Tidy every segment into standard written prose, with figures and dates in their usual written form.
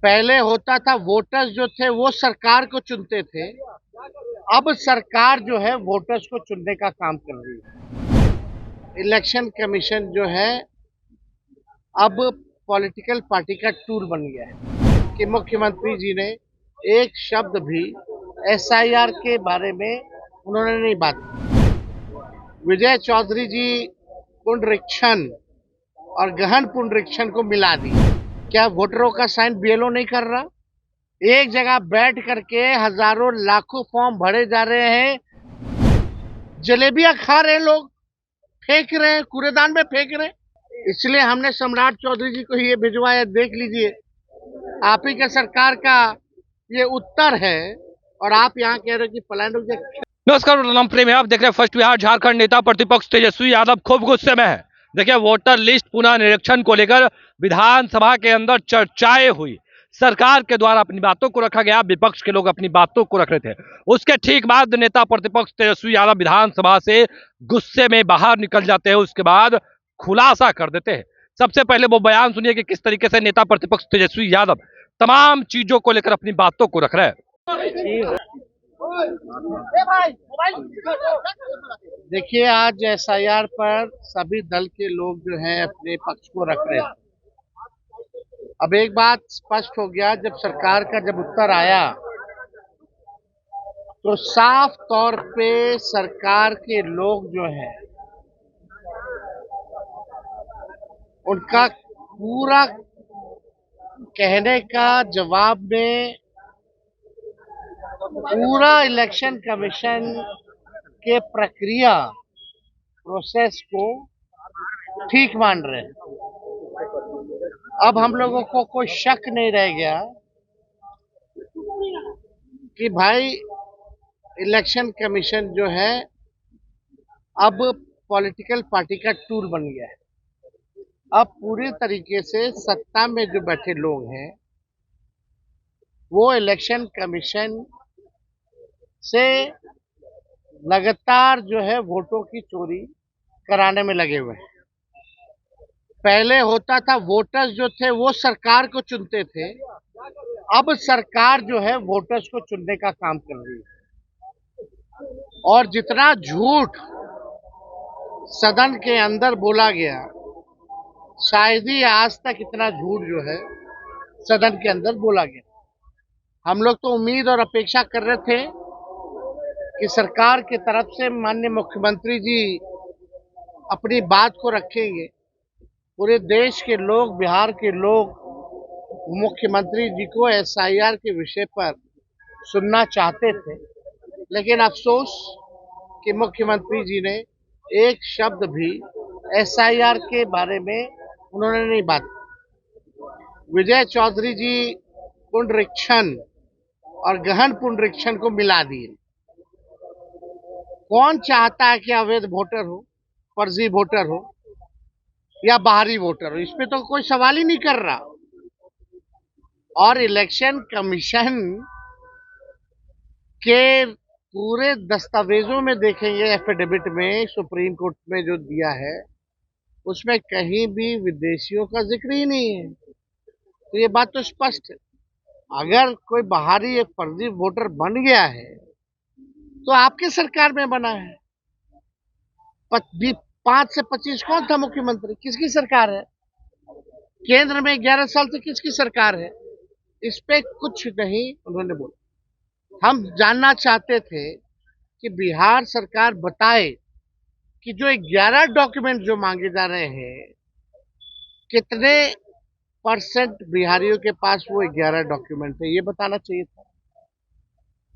पहले होता था वोटर्स जो थे वो सरकार को चुनते थे। अब सरकार जो है वोटर्स को चुनने का काम कर रही है। इलेक्शन कमीशन जो है अब पॉलिटिकल पार्टी का टूल बन गया है कि मुख्यमंत्री जी ने एक शब्द भी एसआईआर के बारे में उन्होंने नहीं बात की। विजय चौधरी जी पुनरीक्षण और गहन पुनरीक्षण को मिला दी। क्या वोटरों का साइन बीएलओ नहीं कर रहा? एक जगह बैठ करके हजारों लाखों फॉर्म भरे जा रहे हैं, जलेबियां खा रहे हैं लोग, फेंक रहे हैं, कूड़ेदान में फेंक रहे हैं। इसलिए हमने सम्राट चौधरी जी को ये भिजवाया, देख लीजिए, आप ही का सरकार का ये उत्तर है और आप यहाँ कह रहे हो कि पलायन रुक जाए। नमस्कार, मेरा नाम प्रेम है। आप देख रहे हैं फर्स्ट बिहार। झारखंड नेता प्रतिपक्ष तेजस्वी यादव खूब गुस्से में है। देखिए, वोटर लिस्ट पुनः निरीक्षण को लेकर विधानसभा के अंदर चर्चाएं हुई। सरकार के द्वारा अपनी बातों को रखा गया, विपक्ष के लोग अपनी बातों को रख रहे थे। उसके ठीक बाद नेता प्रतिपक्ष तेजस्वी यादव विधानसभा से गुस्से में बाहर निकल जाते हैं। उसके बाद खुलासा कर देते हैं। सबसे पहले वो बयान सुनिए कि किस तरीके से नेता प्रतिपक्ष तेजस्वी यादव तमाम चीजों को लेकर अपनी बातों को रख रहे हैं। देखिए, आज एसआईआर पर सभी दल के लोग जो हैं अपने पक्ष को रख रहे हैं। अब एक बात स्पष्ट हो गया, जब सरकार का उत्तर आया तो साफ तौर पे सरकार के लोग जो हैं उनका पूरा कहने का जवाब में पूरा इलेक्शन कमीशन के प्रक्रिया प्रोसेस को ठीक मान रहे हैं। अब हम लोगों को कोई शक नहीं रह गया कि भाई इलेक्शन कमीशन जो है अब पॉलिटिकल पार्टी का टूल बन गया है। अब पूरी तरीके से सत्ता में जो बैठे लोग हैं वो इलेक्शन कमीशन से लगातार जो है वोटों की चोरी कराने में लगे हुए हैं। पहले होता था वोटर्स जो थे वो सरकार को चुनते थे, अब सरकार जो है वोटर्स को चुनने का काम कर रही है। और जितना झूठ सदन के अंदर बोला गया, शायद ही आज तक इतना झूठ जो है सदन के अंदर बोला गया। हम लोग तो उम्मीद और अपेक्षा कर रहे थे कि सरकार की तरफ से माननीय मुख्यमंत्री जी अपनी बात को रखेंगे। पूरे देश के लोग, बिहार के लोग मुख्यमंत्री जी को एसआईआर के विषय पर सुनना चाहते थे, लेकिन अफसोस कि मुख्यमंत्री जी ने एक शब्द भी एसआईआर के बारे में उन्होंने नहीं बात की। विजय चौधरी जी पुनरीक्षण और गहन पुनरीक्षण को मिला दिए। कौन चाहता है कि अवैध वोटर हो, फर्जी वोटर हो या बाहरी वोटर हो? इसमें तो कोई सवाल ही नहीं कर रहा। और इलेक्शन कमीशन के पूरे दस्तावेजों में देखेंगे, एफिडेविट में सुप्रीम कोर्ट में जो दिया है उसमें कहीं भी विदेशियों का जिक्र ही नहीं है। तो ये बात तो स्पष्ट है, अगर कोई बाहरी एक फर्जी वोटर बन गया है तो आपके सरकार में बना है। 5 से 25 कौन था मुख्यमंत्री? किसकी सरकार है? केंद्र में 11 साल से किसकी सरकार है? इस पे कुछ नहीं उन्होंने बोला। हम जानना चाहते थे कि बिहार सरकार बताए कि जो 11 डॉक्यूमेंट जो मांगे जा रहे हैं, कितने % बिहारियों के पास वो 11 डॉक्यूमेंट है, ये बताना चाहिए था।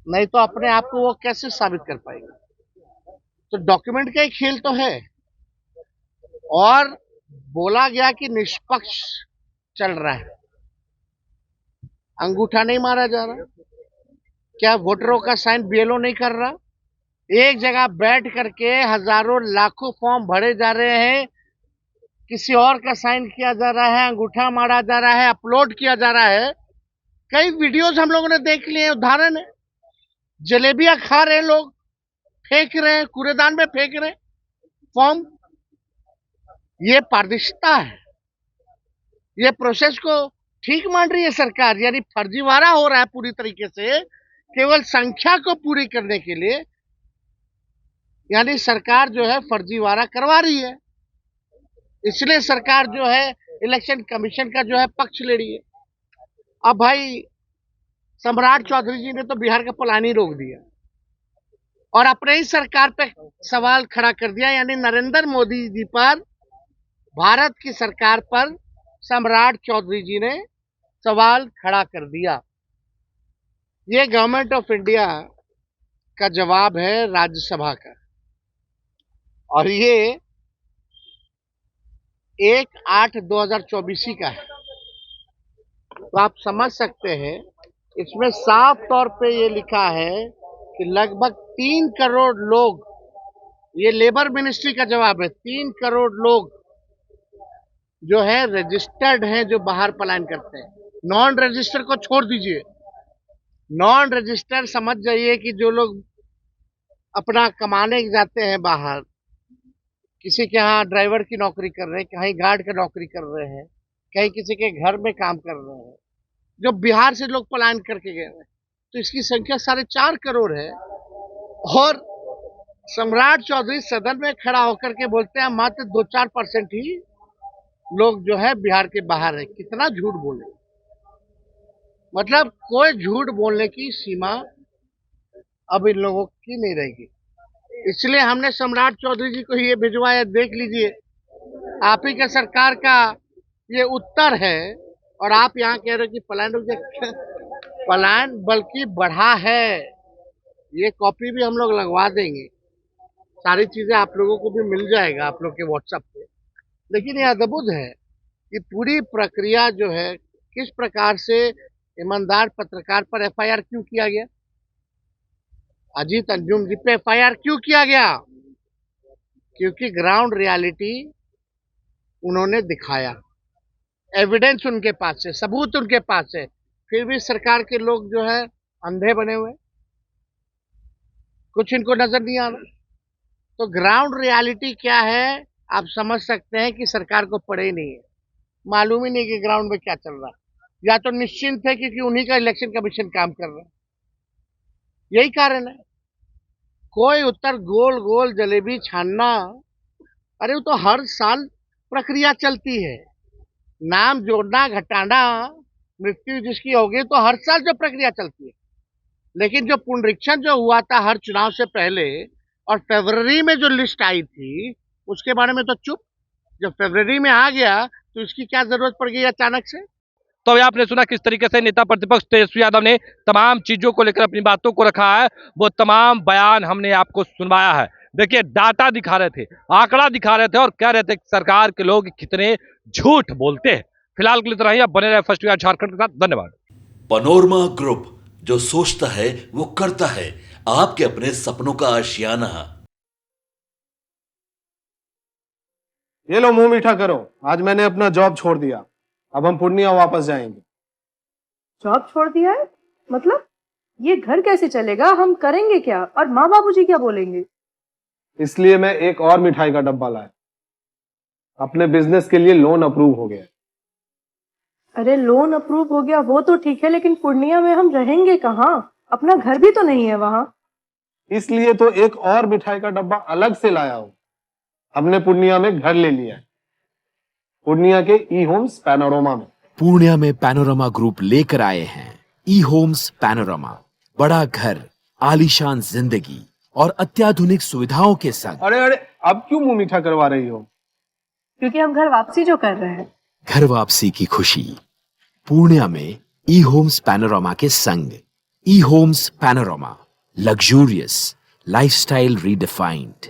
नहीं तो अपने आप को वो कैसे साबित कर पाएंगे? तो डॉक्यूमेंट का एक खेल तो है। और बोला गया कि निष्पक्ष चल रहा है, अंगूठा नहीं मारा जा रहा। क्या वोटरों का साइन बीएलओ नहीं कर रहा? एक जगह बैठ करके हजारों लाखों फॉर्म भरे जा रहे हैं, किसी और का साइन किया जा रहा है, अंगूठा मारा जा रहा है, अपलोड किया जा रहा है। कई वीडियोस हम लोगों ने देख लिए, उदाहरण है, जलेबियां खा रहे हैं लोग, फेंक रहे हैं, कूड़ेदान में फेंक रहे हैं फॉर्म। ये पारदर्शिता है। ये प्रोसेस को ठीक मान रही है सरकार, यानी फर्जीवाड़ा हो रहा है पूरी तरीके से, केवल संख्या को पूरी करने के लिए, यानी सरकार जो है फर्जीवाड़ा करवा रही है। इसलिए सरकार जो है इलेक्शन कमीशन का जो है पक्ष ले रही है। अब भाई सम्राट चौधरी जी ने तो बिहार का प्लान ही रोक दिया और अपने ही सरकार पे सवाल खड़ा कर दिया, यानी नरेंद्र मोदी जी पर, भारत की सरकार पर सम्राट चौधरी जी ने सवाल खड़ा कर दिया। ये गवर्नमेंट ऑफ इंडिया का जवाब है राज्यसभा का, और ये 1/8/2024 का है। तो आप समझ सकते हैं, इसमें साफ तौर पे ये लिखा है कि लगभग 3 करोड़ लोग, ये लेबर मिनिस्ट्री का जवाब है, 3 करोड़ लोग जो है रजिस्टर्ड हैं, जो बाहर पलायन करते हैं। नॉन रजिस्टर को छोड़ दीजिए, नॉन रजिस्टर समझ जाइए कि जो लोग अपना कमाने जाते हैं बाहर, किसी के यहाँ ड्राइवर की नौकरी कर रहे हैं, कहीं गार्ड की नौकरी कर रहे हैं, कहीं किसी के घर में काम कर रहे हैं, जो बिहार से लोग पलायन करके गए हैं, तो इसकी संख्या 4.5 करोड़ है। और सम्राट चौधरी सदन में खड़ा होकर के बोलते हैं मात्र 2-4% ही लोग जो है बिहार के बाहर है। कितना झूठ बोले, मतलब कोई झूठ बोलने की सीमा अब इन लोगों की नहीं रहेगी। इसलिए हमने सम्राट चौधरी जी को ये भिजवाया, देख लीजिए, आप ही के सरकार का ये उत्तर है। और आप यहाँ कह रहे हो कि पलायन बल्कि बढ़ा है। ये कॉपी भी हम लोग लगवा देंगे, सारी चीजें आप लोगों को भी मिल जाएगा आप लोग के व्हाट्सएप पे। लेकिन ये अद्भुत है कि पूरी प्रक्रिया जो है, किस प्रकार से ईमानदार पत्रकार पर एफआईआर क्यों किया गया, अजीत अंजुम जी पे एफआईआर क्यों किया गया? क्योंकि ग्राउंड रियलिटी उन्होंने दिखाया, एविडेंस उनके पास है, सबूत उनके पास है, फिर भी सरकार के लोग जो है अंधे बने हुए, कुछ इनको नजर नहीं आ रहा। तो ग्राउंड रियलिटी क्या है आप समझ सकते हैं कि सरकार को पड़े ही नहीं है, मालूम ही नहीं कि ग्राउंड में क्या चल रहा है। या तो निश्चिंत है क्योंकि उन्हीं का इलेक्शन कमीशन काम कर रहा है, यही कारण है। कोई उत्तर गोल गोल जलेबी छानना, अरे वो तो हर साल प्रक्रिया चलती है, नाम जोड़ना घटाना, मृत्यु जिसकी होगी तो हर साल जो प्रक्रिया चलती है। लेकिन जो पुनरीक्षण जो हुआ था हर चुनाव से पहले, और फरवरी में जो लिस्ट आई थी उसके बारे में तो चुप, जब फरवरी में आ गया तो इसकी क्या जरूरत पड़ गई अचानक से। तो अभी आपने सुना किस तरीके से नेता प्रतिपक्ष तेजस्वी यादव ने तमाम चीजों को लेकर अपनी बातों को रखा है, वो तमाम बयान हमने आपको सुनवाया है। देखिए, डाटा दिखा रहे थे, आंकड़ा दिखा रहे थे और कह रहे थे कि सरकार के लोग कितने झूठ बोलते हैं। फिलहाल के लिए इतना ही, अब बने रहे फर्स्ट बिहार झारखंड के साथ। धन्यवाद। पनोरमा ग्रुप, जो सोचता है वो करता है, आपके अपने सपनों का आशियाना। ये लो मुंह मीठा करो, आज मैंने अपना जॉब छोड़ दिया, अब हम पूर्णिया वापस जाएंगे। जॉब छोड़ दिया है? मतलब ये घर कैसे चलेगा, हम करेंगे क्या, और माँ बाबूजी क्या बोलेंगे? इसलिए मैं एक और मिठाई का डब्बा लाया, अपने बिजनेस के लिए लोन अप्रूव हो गया। अरे लोन अप्रूव हो गया वो तो ठीक है, लेकिन पूर्णिया में हम रहेंगे कहाँ? अपना घर भी तो नहीं है वहाँ। इसलिए तो एक और मिठाई का डब्बा अलग से लाया हूँ, हमने पूर्णिया में घर ले लिया है, पूर्णिया के ई होम्स पैनोरमा में। पूर्णिया में पैनोरमा ग्रुप लेकर आए हैं ई होम्स पैनोरमा, बड़ा घर, आलीशान जिंदगी और अत्याधुनिक सुविधाओं के संग। अरे अरे, अब क्यों मुंह मीठा करवा रही हो? क्योंकि हम घर वापसी जो कर रहे हैं। घर वापसी की खुशी पूर्णिया में ई होम्स पैनोरमा के संग। E homes panorama, luxurious lifestyle redefined.